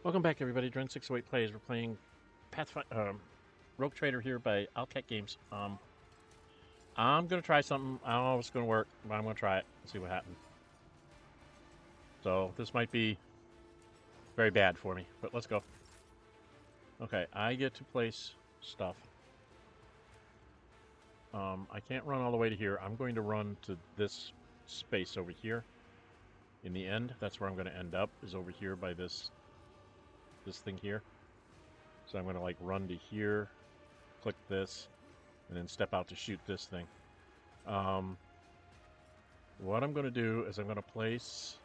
Welcome back, everybody. Dren608 Plays. We're playing Rogue Trader here by Owlcat Games. I'm gonna try something. I don't know if it's gonna work, but I'm gonna try it and see what happens. So this might be very bad for me, but let's go. Okay, I get to place stuff. I can't run all the way to here. I'm going to run to this space over here. In the end, that's where I'm going to end up. Is over here by this thing here. So I'm going to like run to here, click this, and then step out to shoot this thing. What I'm going to do is I'm going to place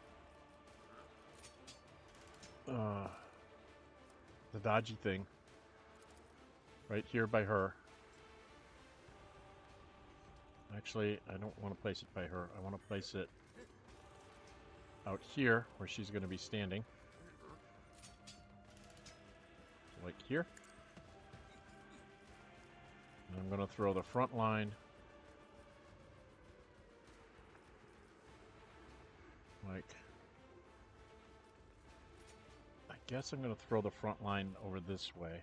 the dodgy thing right here by her. Actually, I don't want to place it by her. I want to place it out here where she's going to be standing. Like here. And I'm going to throw the front line like, I guess I'm going to throw the front line over this way.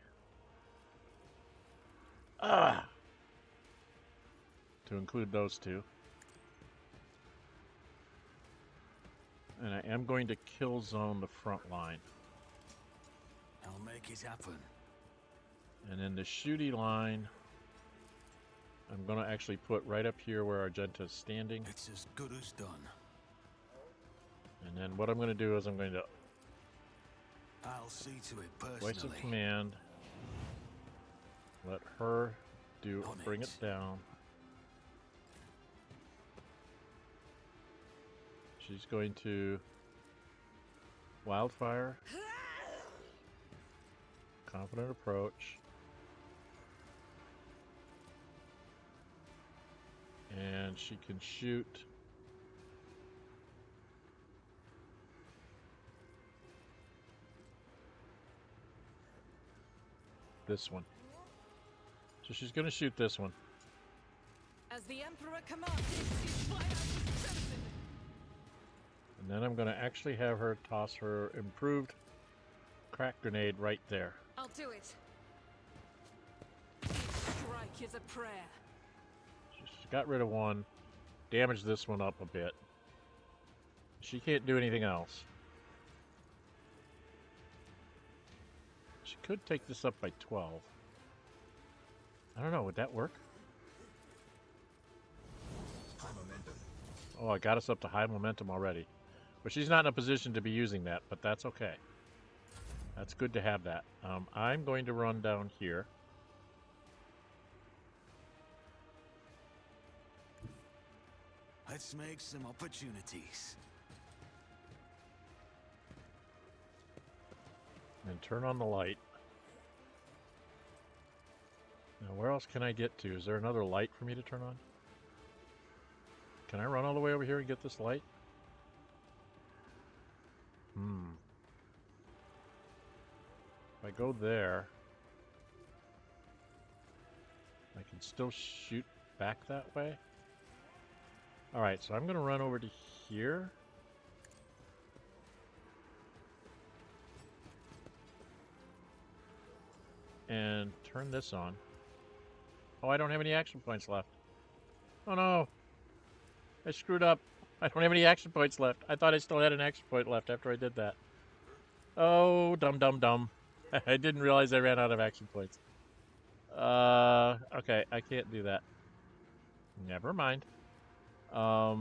To include those two. And I am going to kill zone the front line. I'll make it happen. And then the shooty line, I'm going to actually put right up here where Argenta is standing. It's as good as done. And then what I'm going to do is I'm going to I'll see to it personally. place a command. Let her bring it down. She's going to wildfire. Confident approach. And she can shoot this one. So she's going to shoot this one. As the Emperor commands, ceasefire is chosen. And then I'm going to actually have her toss her improved crack grenade right there. I'll do it. Strike is a prayer. She's got rid of one. Damaged this one up a bit. She can't do anything else. She could take this up by 12. I don't know, would that work? High momentum. Oh, I got us up to high momentum already. But she's not in a position to be using that, but that's okay. That's good to have that. I'm going to run down here. Let's make some opportunities. And turn on the light. Now, where else can I get to? Is there another light for me to turn on? Can I run all the way over here and get this light? If I go there, I can still shoot back that way. Alright, so I'm going to run over to here. And turn this on. Oh, I don't have any action points left. Oh no! I screwed up. I don't have any action points left. I thought I still had an action point left after I did that. Oh, dumb. I didn't realize I ran out of action points. Okay, I can't do that. Never mind. I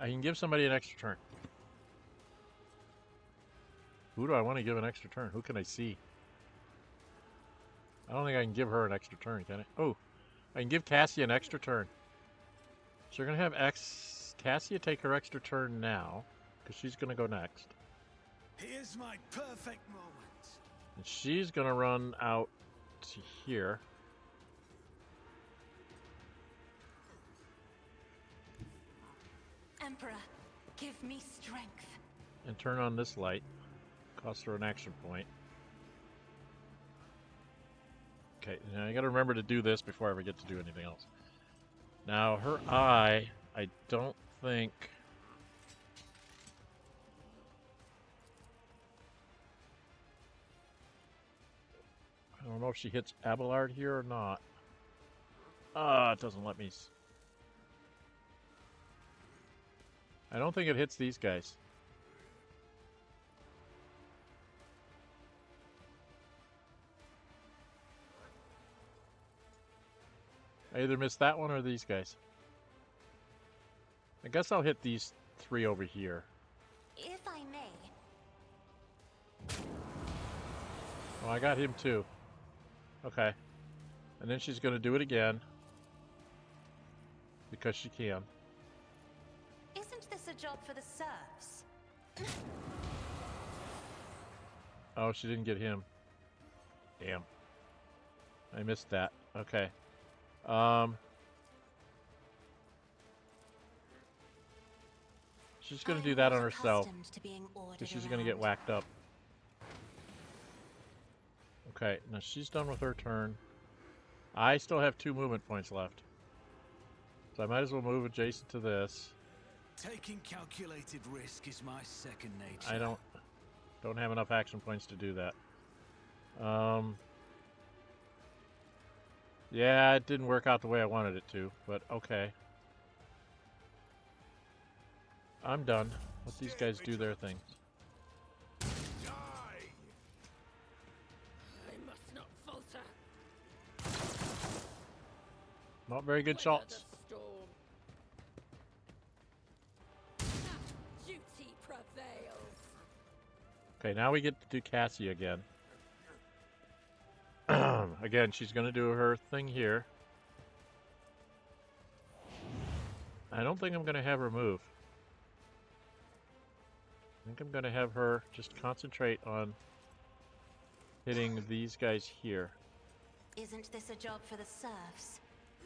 can give somebody an extra turn. Who do I want to give an extra turn? Who can I see? I don't think I can give her an extra turn, can I? Oh, I can give Cassia an extra turn. So you're going to have Cassia take her extra turn now, because she's going to go next. Here's my perfect moment. And she's going to run out to here. Emperor, give me strength. And turn on this light. Cost her an action point. Okay, now I gotta remember to do this before I ever get to do anything else. Now, her eye, I don't think know if she hits Abelard here or not. Ah, it doesn't let me. I don't think it hits these guys. I either missed that one or these guys. I guess I'll hit these three over here. If I may. Oh, I got him too. Okay. And then she's going to do it again. Because she can. Isn't this a job for the serfs? Oh, she didn't get him. Damn. I missed that. Okay. She's going to do that on herself. Because she's going to get whacked up. Okay, now she's done with her turn. I still have 2 movement points left. So I might as well move adjacent to this. Taking calculated risk is my second nature. I don't have enough action points to do that. Yeah, it didn't work out the way I wanted it to, but okay. I'm done. Let these guys do their thing. I must not falter. Not very good shots. Duty prevails. Okay, now we get to do Cassia again. Again, she's going to do her thing here. I don't think I'm going to have her move. I think I'm going to have her just concentrate on hitting these guys here. Isn't this a job for the serfs?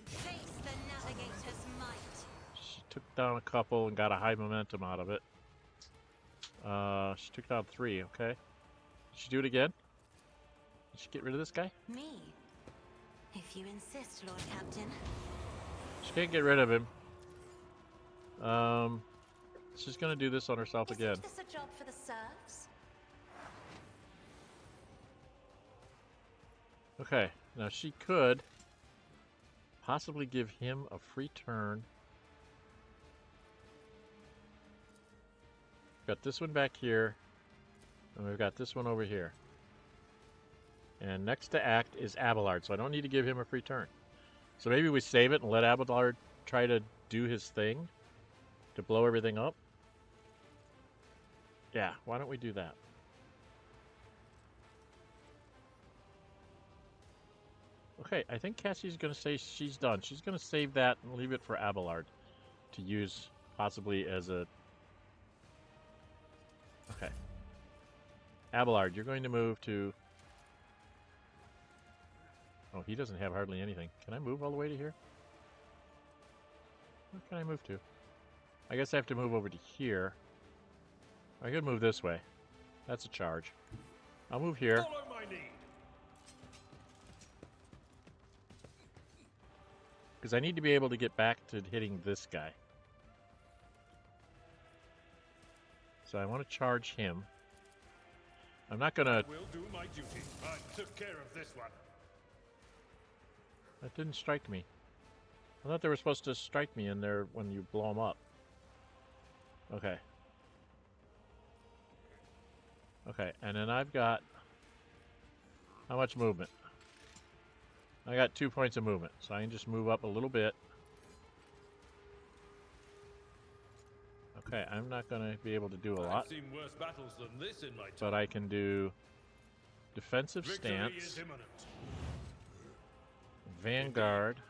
Face the navigator's might. She took down a couple and got a high momentum out of it. She took down 3, okay. Did she do it again? Did she get rid of this guy? Me? If you insist, Lord Captain. She can't get rid of him. She's gonna do this on herself again. Isn't this a job for the serfs? Okay, now she could possibly give him a free turn. Got this one back here, and we've got this one over here. And next to act is Abelard, so I don't need to give him a free turn. So maybe we save it and let Abelard try to do his thing to blow everything up. Yeah, why don't we do that? Okay, I think Cassie's going to say she's done. She's going to save that and leave it for Abelard to use possibly as a... Okay. Abelard, you're going to move to... Oh, he doesn't have hardly anything. Can I move all the way to here? Where can I move to? I guess I have to move over to here. I could move this way. That's a charge. I'll move here. Follow my lead. Because I need to be able to get back to hitting this guy. So I want to charge him. I'm not going to... Will do my duty. I took care of this one. That didn't strike me. I thought they were supposed to strike me in there when you blow them up. Okay. Okay, and then I've got... How much movement? I got 2 points of movement, so I can just move up a little bit. Okay, I'm not going to be able to do a lot. I've seen worse battles than this in my time. But I can do defensive Victory stance, is imminent. vanguard,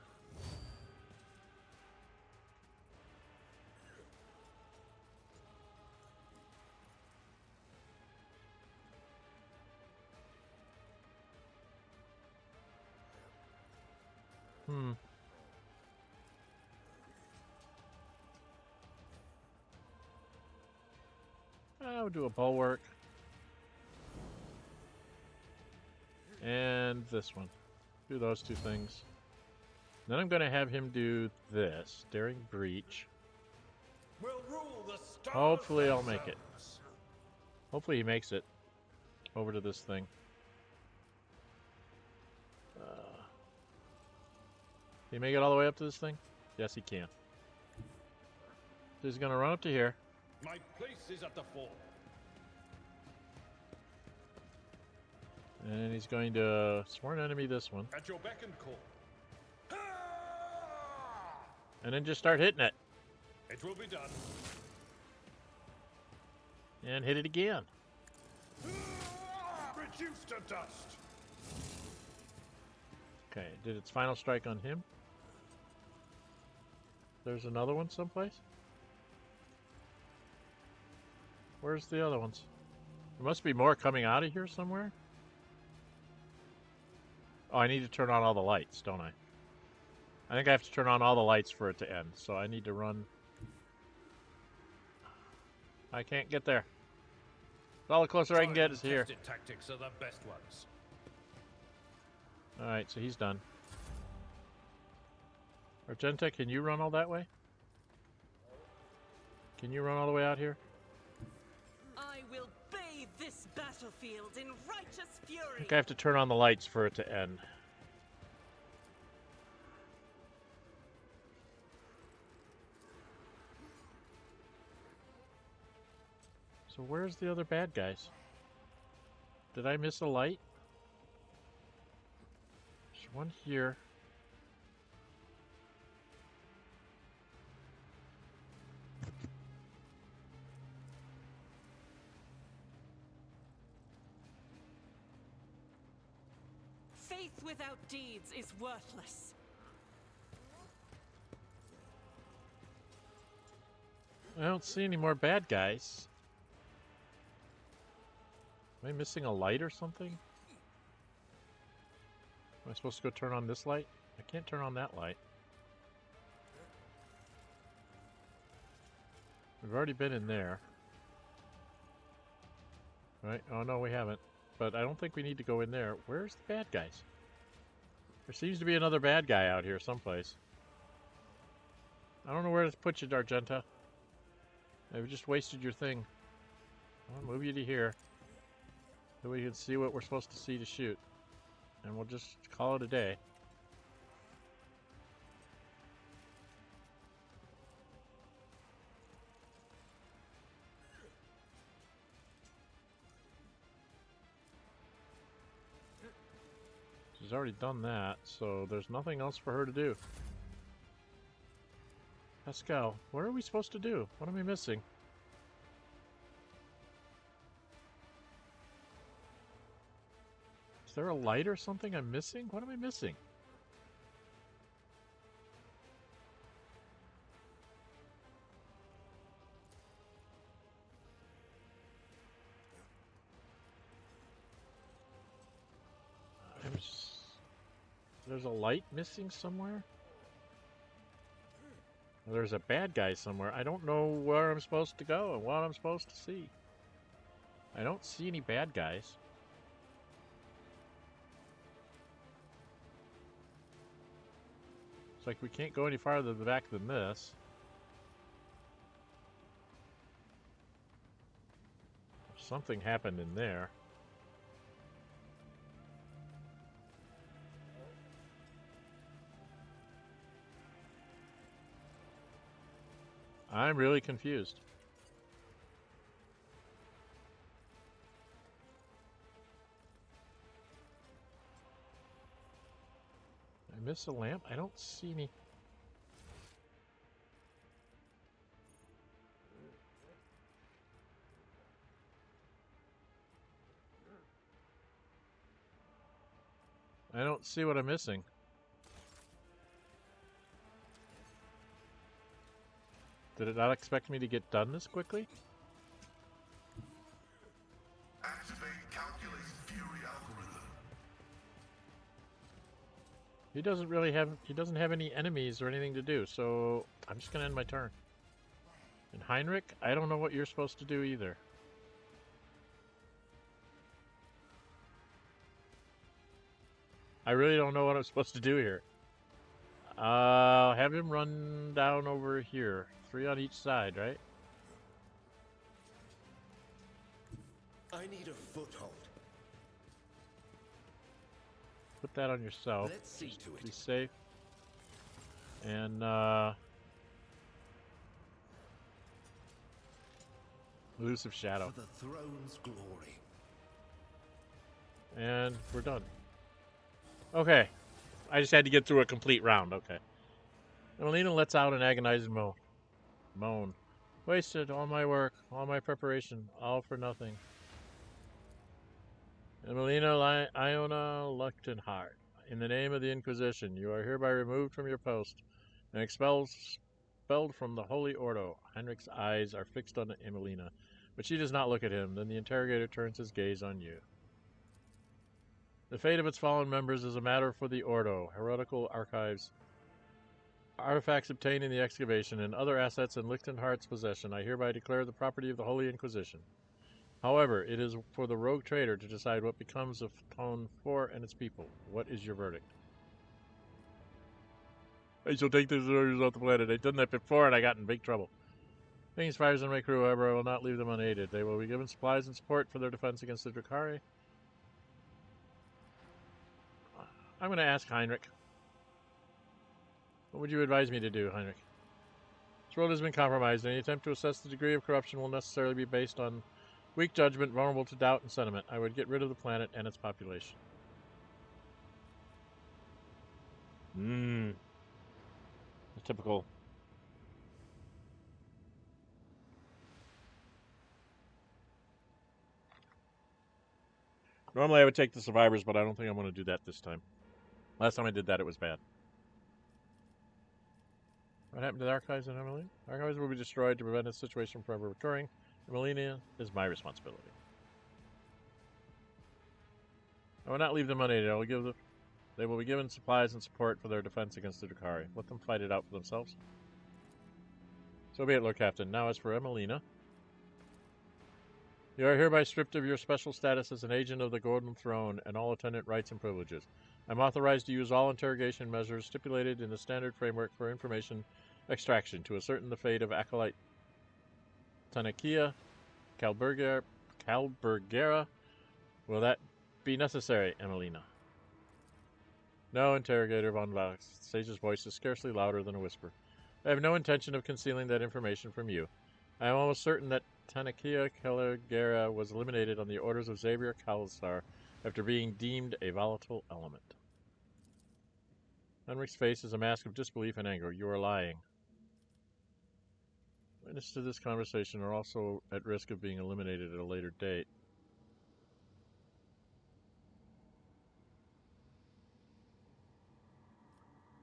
I'll do a bulwark. And this one. Do those 2 things. Then I'm going to have him do this. Daring breach. We'll rule the stars Hopefully I'll make it. themselves. Hopefully he makes it over to this thing. Can he make it all the way up to this thing? Yes, he can. He's gonna run up to here. My place is at the fort. And he's going to sworn enemy this one. At your beck and call. And then just start hitting it. It will be done. And hit it again. Reduced to dust. Okay, did its final strike on him. There's another one someplace. Where's the other ones? There must be more coming out of here somewhere. Oh, I need to turn on all the lights, don't I? I think I have to turn on all the lights for it to end, so I need to run. I can't get there. All the closer I can get is here. Tested tactics are the best ones. Alright, so he's done. Argenta, can you run all that way? Can you run all the way out here? I will bathe this battlefield in righteous I fury. think I have to turn on the lights for it to end. So where's the other bad guys? Did I miss a light? There's one here. Faith without deeds is worthless. I don't see any more bad guys. Am I missing a light or something? Am I supposed to go turn on this light? I can't turn on that light. We've already been in there. Right? Oh no, we haven't. But I don't think we need to go in there. Where's the bad guys? There seems to be another bad guy out here someplace. I don't know where to put you, Argenta. I've just wasted your thing. I'll move you to here. So we can see what we're supposed to see to shoot. And we'll just call it a day. She's already done that, so there's nothing else for her to do. Pasqal, what are we supposed to do? What am I missing? Is there a light or something I'm missing? What am I missing? There's a light missing somewhere? There's a bad guy somewhere. I don't know where I'm supposed to go and what I'm supposed to see. I don't see any bad guys. It's like we can't go any farther back than this. Something happened in there. I'm really confused. I miss a lamp? I don't see any. I don't see what I'm missing. Did it not expect me to get done this quickly? Activate calculated fury algorithm. He doesn't have any enemies or anything to do, so I'm just gonna end my turn. And Heinrix, I don't know what you're supposed to do either. I really don't know what I'm supposed to do here. Have him run down over here. 3 on each side, right? I need a foothold. put that on yourself. Let's see to Be it. safe. And, Elusive Shadow. For the throne's glory. And we're done. Okay. I just had to get through a complete round. Okay. Emelina lets out an agonizing moan. Wasted all my work, all my preparation, all for nothing. Emelina Iona Lechtenhart, in the name of the Inquisition, you are hereby removed from your post and expelled from the Holy Ordo. Heinrich's eyes are fixed on Emelina, but she does not look at him. Then the interrogator turns his gaze on you. The fate of its fallen members is a matter for the Ordo. Heretical archives, artifacts obtained in the excavation, and other assets in Lichtenhart's possession, I hereby declare the property of the Holy Inquisition. However, it is for the rogue trader to decide what becomes of Tone 4 and its people. What is your verdict? I shall take these orders off the planet. I've done that before and I got in big trouble. Things fires on my crew, however, I will not leave them unaided. They will be given supplies and support for their defense against the Drukhari. I'm going to ask Heinrich. What would you advise me to do, Heinrich? This world has been compromised. Any attempt to assess the degree of corruption will necessarily be based on weak judgment, vulnerable to doubt and sentiment. I would get rid of the planet and its population. Typical. Normally I would take the survivors, but I don't think I'm going to do that this time. Last time I did that, it was bad. What happened to the archives in Emelina? Archives will be destroyed to prevent a situation from ever recurring. Emelina is my responsibility. I will not leave them unaided. They will be given supplies and support for their defense against the Drukhari. Let them fight it out for themselves. So be it, Lord Captain. Now as for Emelina. You are hereby stripped of your special status as an agent of the Golden Throne and all attendant rights and privileges. I'm authorized to use all interrogation measures stipulated in the standard framework for information extraction to ascertain the fate of Acolyte Tanakia Calbergera. Will that be necessary, Emelina? No, Interrogator von Vax. Sage's voice is scarcely louder than a whisper. I have no intention of concealing that information from you. I am almost certain that Tanakia Calbergera was eliminated on the orders of Xavier Kalsar after being deemed a volatile element. Heinrich's face is a mask of disbelief and anger. You are lying. Witnesses to this conversation are also at risk of being eliminated at a later date.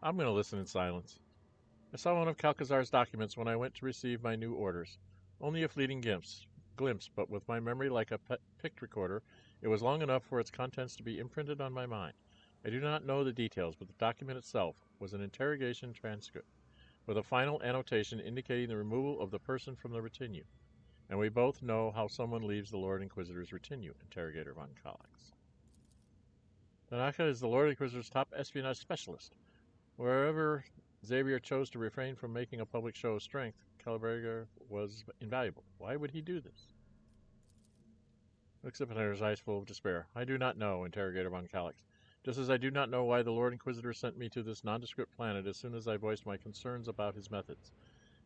I'm going to listen in silence. I saw one of Kalkazar's documents when I went to receive my new orders. Only a fleeting glimpse, but with my memory like a pict recorder, it was long enough for its contents to be imprinted on my mind. I do not know the details, but the document itself was an interrogation transcript, with a final annotation indicating the removal of the person from the retinue. And we both know how someone leaves the Lord Inquisitor's retinue, Interrogator von Kallax. Tanaka is the Lord Inquisitor's top espionage specialist. Wherever Xavier chose to refrain from making a public show of strength, Calberger was invaluable. Why would he do this? Looks up at her, his eyes full of despair. I do not know, Interrogator von Kallax. Just as I do not know why the Lord Inquisitor sent me to this nondescript planet as soon as I voiced my concerns about his methods.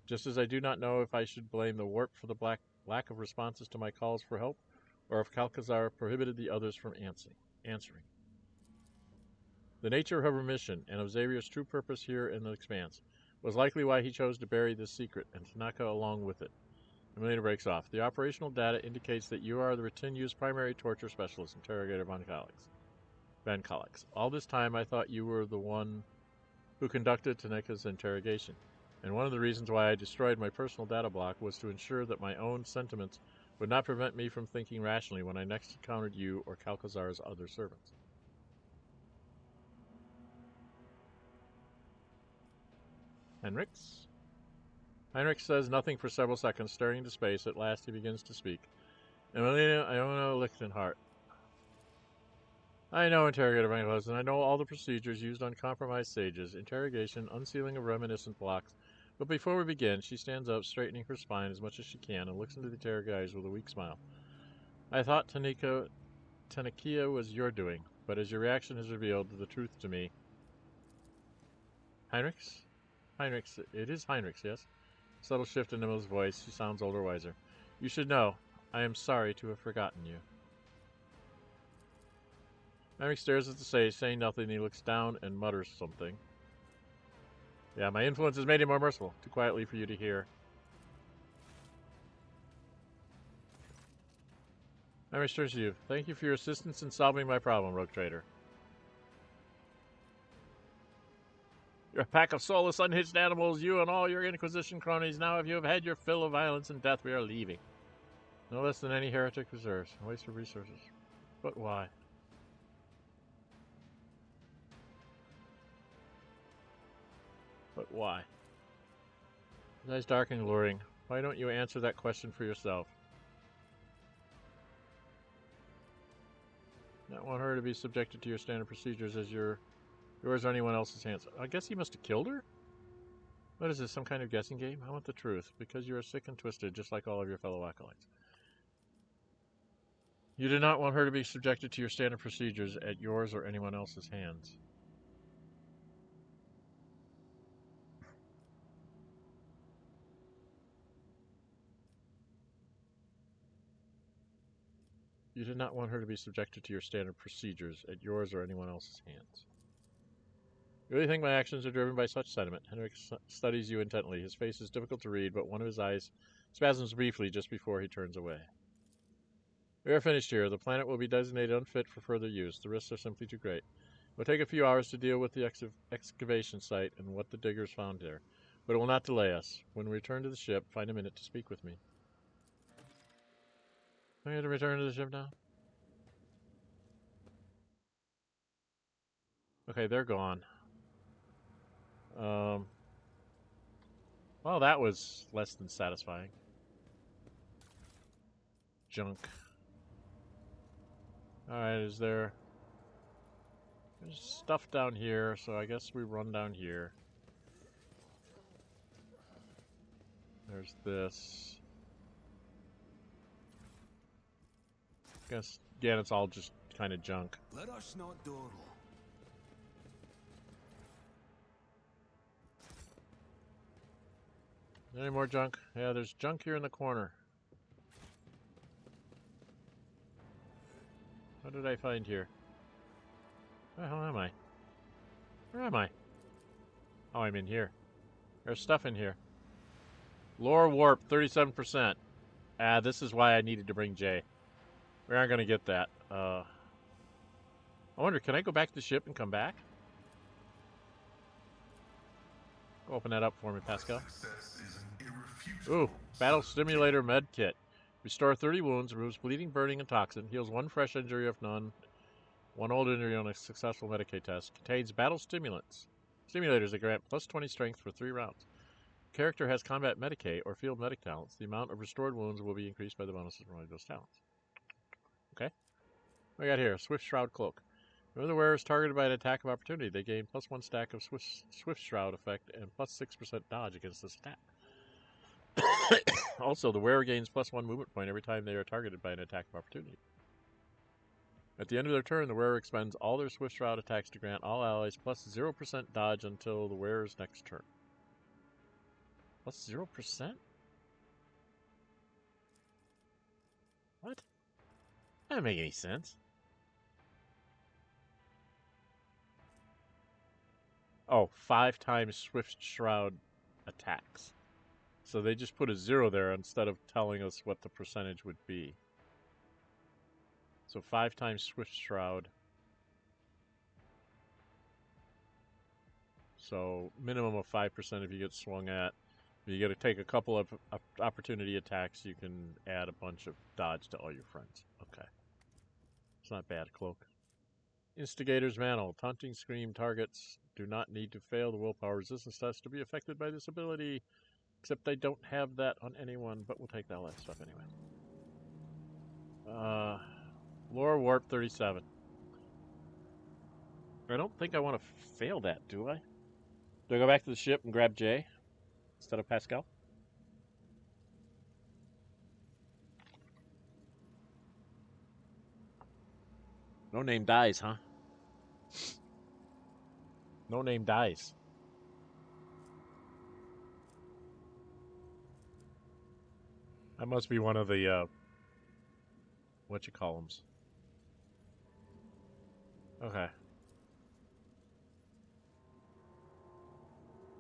Just as I do not know if I should blame the warp for the lack of responses to my calls for help, or if Kalkazar prohibited the others from answering. The nature of her mission, and of Xavier's true purpose here in the Expanse, was likely why he chose to bury this secret, and Tanaka along with it. Emelina breaks off. The operational data indicates that you are the retinue's primary torture specialist, Interrogator von Kallax. All this time I thought you were the one who conducted Tanaka's interrogation, and one of the reasons why I destroyed my personal data block was to ensure that my own sentiments would not prevent me from thinking rationally when I next encountered you or Kalkazar's other servants. Heinrich says nothing for several seconds, staring into space. At last he begins to speak. Emelina Iona Lichtenhart. I know, Interrogator von Kallax, and I know all the procedures used on compromised sages. Interrogation, unsealing of reminiscent blocks. But before we begin, she stands up, straightening her spine as much as she can, and looks into the interrogator's eyes with a weak smile. I thought Tanakia was your doing. but as your reaction has revealed the truth to me... Heinrix? Heinrix, it is Heinrix, yes? Subtle shift in Emma's voice. She sounds older, wiser. You should know. I am sorry to have forgotten you. Heinrix stares at the sage, saying nothing. He looks down and mutters something. Yeah, my influence has made him more merciful. Too quietly for you to hear. Heinrix turns to you. Thank you for your assistance in solving my problem, rogue trader. You're a pack of soulless, unhitched animals, you and all your Inquisition cronies. Now, if you have had your fill of violence and death, we are leaving. No less than any heretic deserves. A waste of resources. But why? But why? His eyes dark and alluring. Why don't you answer that question for yourself? Not want her to be subjected to your standard procedures as yours or anyone else's hands. I guess he must have killed her? What is this, some kind of guessing game? I want the truth, because you are sick and twisted, just like all of your fellow acolytes. You do not want her to be subjected to your standard procedures at yours or anyone else's hands. You did not want her to be subjected to your standard procedures at yours or anyone else's hands. You really think my actions are driven by such sentiment? Heinrix studies you intently. His face is difficult to read, but one of his eyes spasms briefly just before he turns away. We are finished here. The planet will be designated unfit for further use. The risks are simply too great. It will take a few hours to deal with the excavation site and what the diggers found there, but it will not delay us. When we return to the ship, find a minute to speak with me. I have to return to the ship now? Okay, they're gone. Well, that was less than satisfying. Junk. Alright, there's stuff down here, so I guess we run down here. There's this. Guess, again, it's all just kind of junk. Let us not dawdle. Any more junk? Yeah, there's junk here in the corner. What did I find here? Where the hell am I? Where am I? Oh, I'm in here. There's stuff in here. Lore warp, 37%. Ah, this is why I needed to bring Jay. We aren't going to get that. I wonder, can I go back to the ship and come back? Go open that up for me, Pascal. Ooh, battle stimulator med kit. Restore 30 wounds, removes bleeding, burning, and toxin. Heals 1 fresh injury if none. 1 old injury on a successful Medicaid test. Contains battle stimulants. Stimulators that grant plus 20 strength for 3 rounds. Character has combat Medicaid or field medic talents. The amount of restored wounds will be increased by the bonuses from those talents. Okay. What we got here? Swift Shroud Cloak. Whenever the wearer is targeted by an attack of opportunity, they gain plus 1 stack of Swift Shroud effect and plus 6% dodge against this attack. Also, the wearer gains plus 1 movement point every time they are targeted by an attack of opportunity. At the end of their turn, the wearer expends all their Swift Shroud attacks to grant all allies plus 0% dodge until the wearer's next turn. Plus 0%? What? That doesn't make any sense. Oh, 5 times Swift Shroud attacks. So they just put a 0 there instead of telling us what the percentage would be. So 5 times Swift Shroud. So minimum of 5% if you get swung at. If you get to take a couple of opportunity attacks, you can add a bunch of dodge to all your friends. Okay. It's not bad, Cloak. Instigator's Mantle. Taunting Scream targets do not need to fail the willpower resistance test to be affected by this ability. Except I don't have that on anyone, but we'll take all that stuff anyway. Lore Warp 37. I don't think I want to fail that, do I? Do I go back to the ship and grab Jay instead of Pascal? No name dies, huh? No name dies. That must be one of the, whatchamacallums. Okay.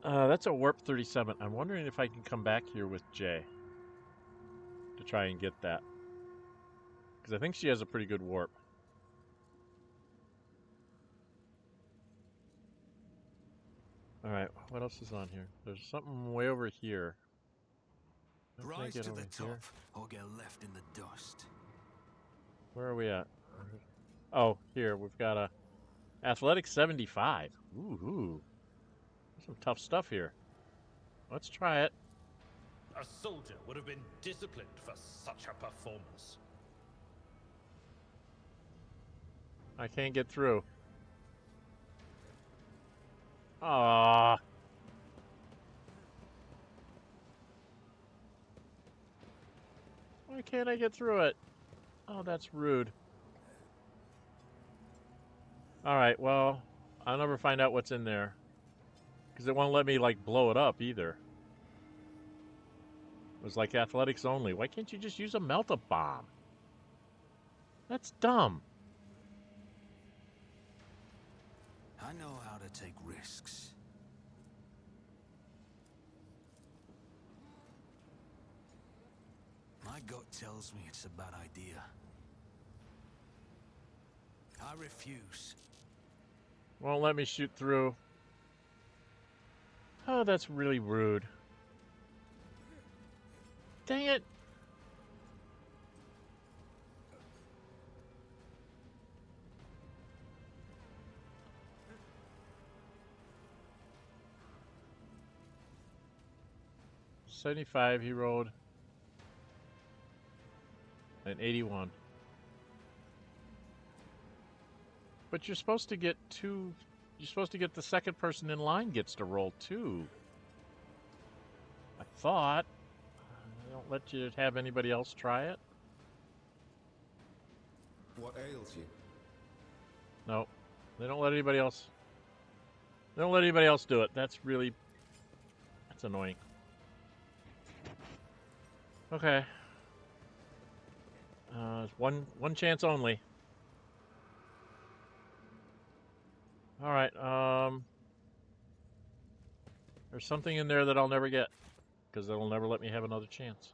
That's a warp 37. I'm wondering if I can come back here with Jay to try and get that. Because I think she has a pretty good warp. Alright, what else is on here? There's something way over here. How can I Rise get to over the here? top or get left in the dust. Where are we at? Oh, here. We've got a Athletic 75. Ooh. There's some tough stuff here. Let's try it. A soldier would have been disciplined for such a performance. I can't get through. Ah. Why can't I get through it? Oh, that's rude. Alright, well, I'll never find out what's in there. Because it won't let me, like, blow it up, either. It was like athletics only. Why can't you just use a Melta bomb? That's dumb. I know how to take risks. My gut tells me it's a bad idea. I refuse. Won't let me shoot through. Oh, that's really rude. Dang it. $75 he rolled. And 81. But you're supposed to get two. You're supposed to get the second person in line gets to roll two. I thought. They don't let you have anybody else try it. What ails you? No, they don't let anybody else. They don't let anybody else do it. That's annoying. Okay. One chance only. All right. There's something in there that I'll never get because they'll never let me have another chance.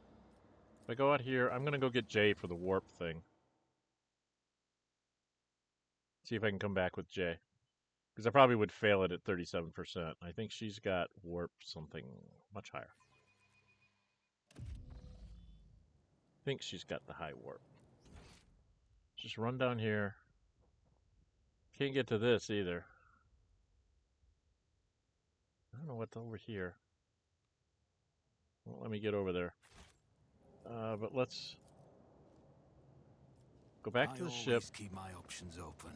If I go out here, I'm gonna go get Jay for the warp thing. See if I can come back with Jay. Because I probably would fail it at 37%. I think she's got warp something much higher. I think she's got the high warp. Just run down here. Can't get to this either. I don't know what's over here. Won't let me get over there. But let's go back to the ship. Keep my options open.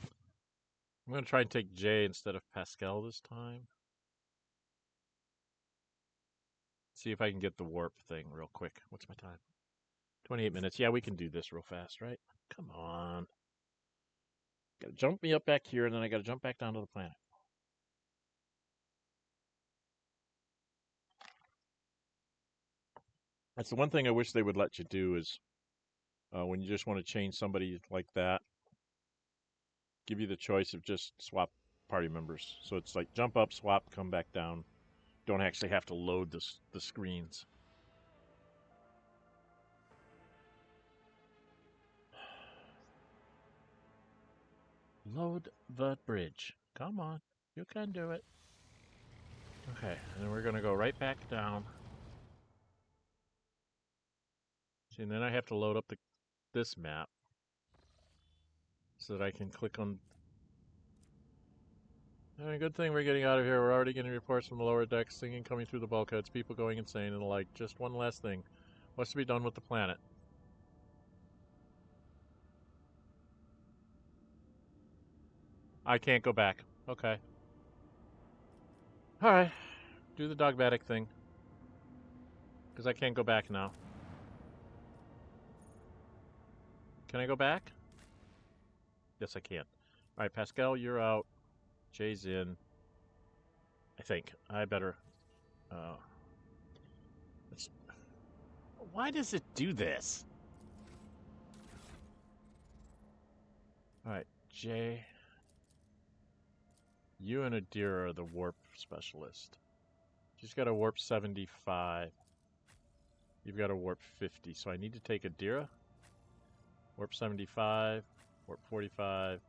I'm going to try and take Jay instead of Pascal this time. See if I can get the warp thing real quick. What's my time? 28 minutes. Yeah, we can do this real fast, right? Come on. Got to jump me up back here, and then I got to jump back down to the planet. That's the one thing I wish they would let you do is when you just want to change somebody like that, give you the choice of just swap party members. So it's like jump up, swap, come back down. Don't actually have to load the screens. Load the bridge. Come on. You can do it. Okay, and then we're going to go right back down. See, and then I have to load up this map so that I can click on. Good thing we're getting out of here. We're already getting reports from the lower decks, singing coming through the bulkheads, people going insane and the like. Just one last thing. What's to be done with the planet? I can't go back. Okay. Alright. Do the dogmatic thing. Because I can't go back now. Can I go back? Yes, I can. All right, Pascal, you're out. Jay's in. I think. I better... let's... Why does it do this? All right, Jay. You and Idira are the warp specialist. She's got a warp 75. You've got a warp 50. So I need to take Idira. Warp 75. Warp 45.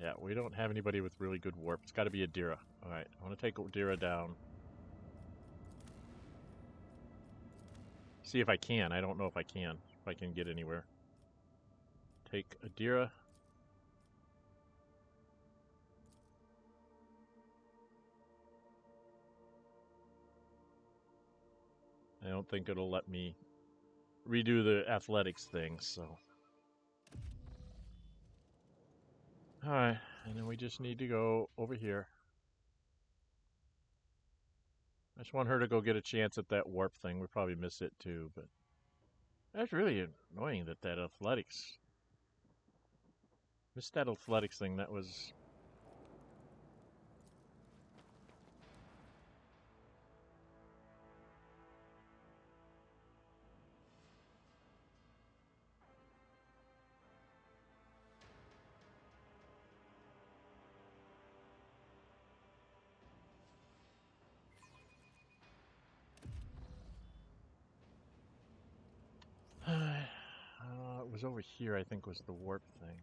Yeah, we don't have anybody with really good warp. It's got to be Idira. All right, I want to take Idira down. See if I can. I don't know if I can. If I can get anywhere. Take Idira. I don't think it'll let me redo the athletics thing, so. Alright, and then we just need to go over here. I just want her to go get a chance at that warp thing. We'll probably miss it too, but that's really annoying that that athletics. Missed that athletics thing. That was. It was over here, I think, was the warp thing.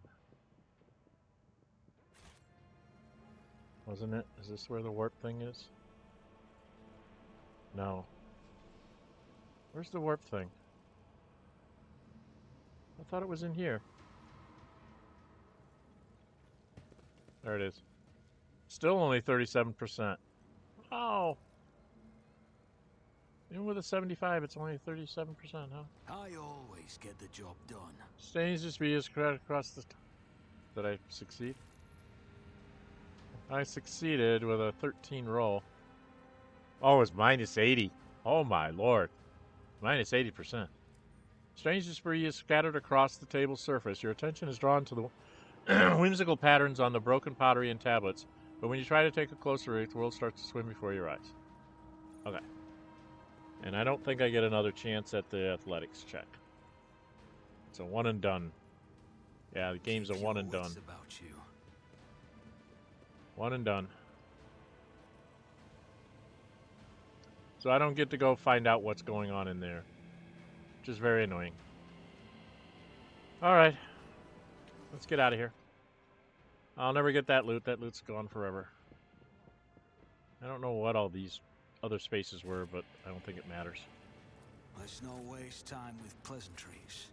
Wasn't it? Is this where the warp thing is? No. Where's the warp thing? I thought it was in here. There it is. Still only 37%. Oh! Even with a 75, it's only 37%, huh? I always get the job done. Stains just be as correct across the... Did I succeed? I succeeded with a 13 roll. Oh, it's minus 80. Oh my lord. Minus 80%. Strange debris is scattered across the table's surface. Your attention is drawn to the whimsical patterns on the broken pottery and tablets, but when you try to take a closer look, the world starts to swim before your eyes. Okay. And I don't think I get another chance at the athletics check. It's a one and done. Yeah, the game's a one and done. About you. One and done. So I don't get to go find out what's going on in there, which is very annoying. Alright. Let's get out of here. I'll never get that loot. That loot's gone forever. I don't know what all these other spaces were, but I don't think it matters. Let's not waste time with pleasantries.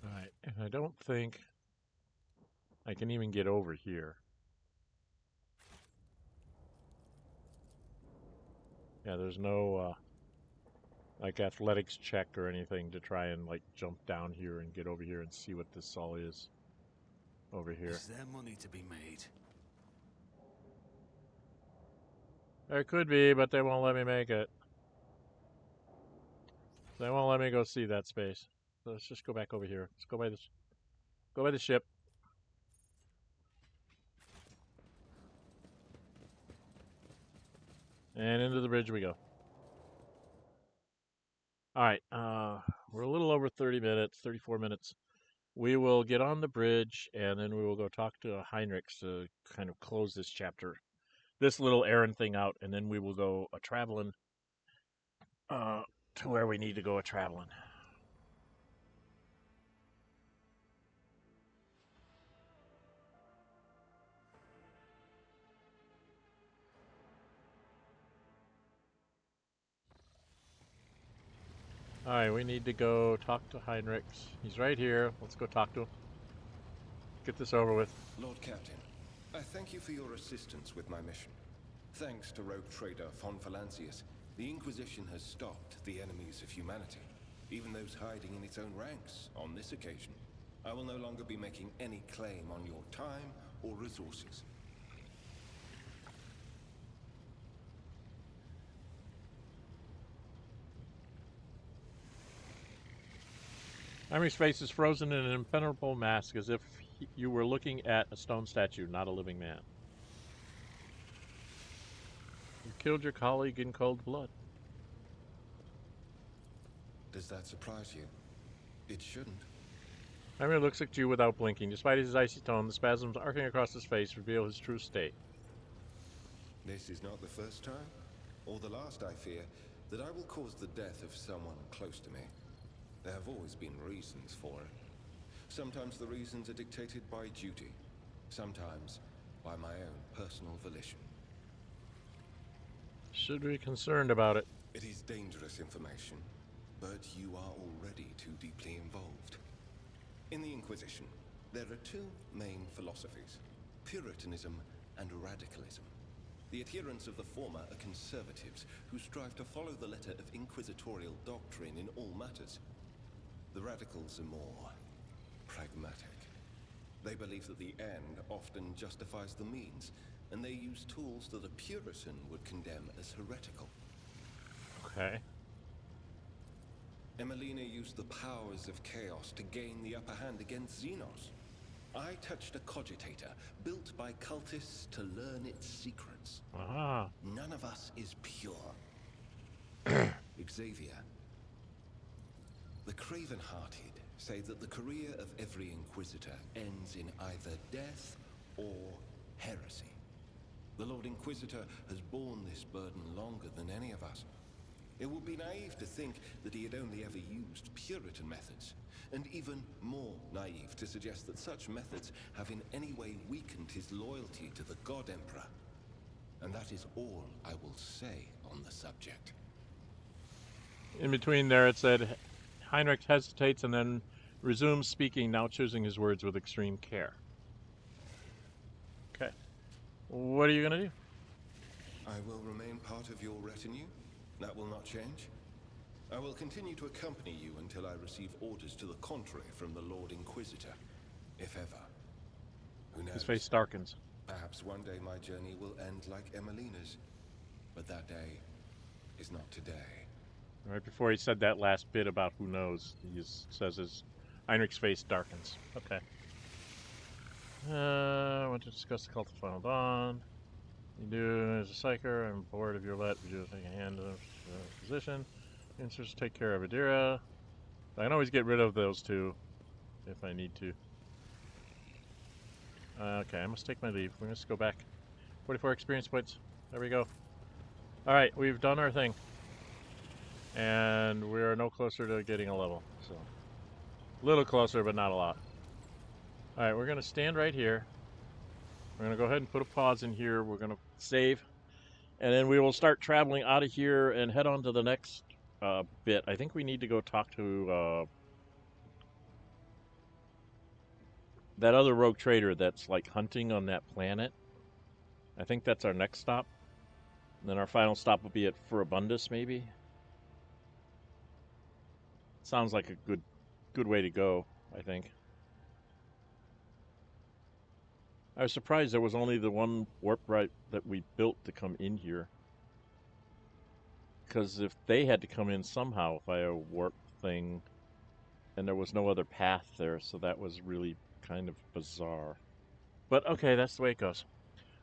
Alright, and I don't think I can even get over here. Yeah, there's no like athletics check or anything to try and like jump down here and get over here and see what this all is over here. Is there money to be made? There could be, but they won't let me make it. They won't let me go see that space. So let's just go back over here. Let's go by this. Go by the ship. And into the bridge we go. Alright, we're a little over 30 minutes, 34 minutes. We will get on the bridge, and then we will go talk to Heinrix to kind of close this chapter, this little errand thing out, and then we will go a-traveling to where we need to go a-traveling. Alright, we need to go talk to Heinrix. He's right here. Let's go talk to him. Get this over with. Lord Captain, I thank you for your assistance with my mission. Thanks to rogue trader von Valancius, the Inquisition has stopped the enemies of humanity, even those hiding in its own ranks on this occasion. I will no longer be making any claim on your time or resources. Heinrich's face is frozen in an impenetrable mask, as if you were looking at a stone statue, not a living man. You killed your colleague in cold blood. Does that surprise you? It shouldn't. Heinrich looks at you without blinking. Despite his icy tone, the spasms arcing across his face reveal his true state. This is not the first time, or the last, I fear, that I will cause the death of someone close to me. There have always been reasons for it. Sometimes the reasons are dictated by duty, sometimes by my own personal volition. Should be concerned about it. It is dangerous information, but you are already too deeply involved. In the Inquisition, there are two main philosophies: Puritanism and Radicalism. The adherents of the former are conservatives who strive to follow the letter of inquisitorial doctrine in all matters. The radicals are more pragmatic. They believe that the end often justifies the means, and they use tools that a Puritan would condemn as heretical. Okay. Emelina used the powers of chaos to gain the upper hand against Xenos. I touched a cogitator built by cultists to learn its secrets. Ah. None of us is pure. Xavier. The craven-hearted say that the career of every Inquisitor ends in either death or heresy. The Lord Inquisitor has borne this burden longer than any of us. It would be naive to think that he had only ever used Puritan methods, and even more naive to suggest that such methods have in any way weakened his loyalty to the God Emperor. And that is all I will say on the subject. In between there it said, Heinrich hesitates and then resumes speaking, now choosing his words with extreme care. Okay. What are you going to do? I will remain part of your retinue. That will not change. I will continue to accompany you until I receive orders to the contrary from the Lord Inquisitor, if ever. Who knows? His face darkens. Perhaps one day my journey will end like Emelina's, but that day is not today. Right before he said that last bit about who knows, he just says his Heinrich's face darkens. Okay. I want to discuss the Cult of Final Dawn. You do as a psyker. I'm bored of your let. We do take a hand of position. Answers take care of Idira. I can always get rid of those two if I need to. Okay, I must take my leave. We're going to go back. 44 experience points. There we go. Alright, we've done our thing. And we are no closer to getting a level. So, a little closer, but not a lot. Alright, we're going to stand right here. We're going to go ahead and put a pause in here. We're going to save. And then we will start traveling out of here and head on to the next bit. I think we need to go talk to that other rogue trader that's like hunting on that planet. I think that's our next stop. And then our final stop will be at Furibundus, maybe. Sounds like a good way to go, I think. I was surprised there was only the one warp right that we built to come in here. Because if they had to come in somehow via a warp thing, and there was no other path there, so that was really kind of bizarre. But okay, that's the way it goes.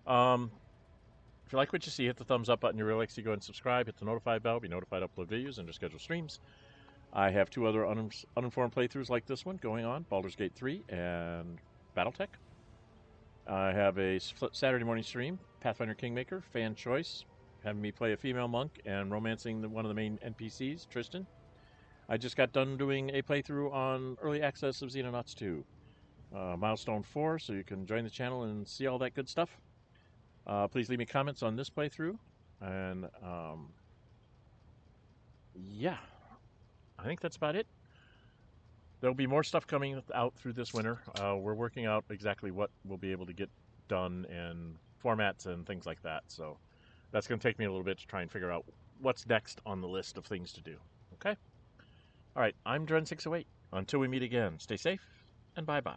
If you like what you see, hit the thumbs up button. You really like to see, go and subscribe. Hit the notify bell. Be notified of upload videos and to schedule streams. I have two other uninformed playthroughs like this one going on, Baldur's Gate 3 and Battletech. I have a Saturday morning stream, Pathfinder Kingmaker, fan choice, having me play a female monk and romancing one of the main NPCs, Tristan. I just got done doing a playthrough on early access of Xenonauts 2. Milestone 4, so you can join the channel and see all that good stuff. Please leave me comments on this playthrough. And, yeah. I think that's about it. There'll be more stuff coming out through this winter. We're working out exactly what we'll be able to get done and formats and things like that. So that's going to take me a little bit to try and figure out what's next on the list of things to do. Okay? All right, I'm Dren608. Until we meet again, stay safe and bye-bye.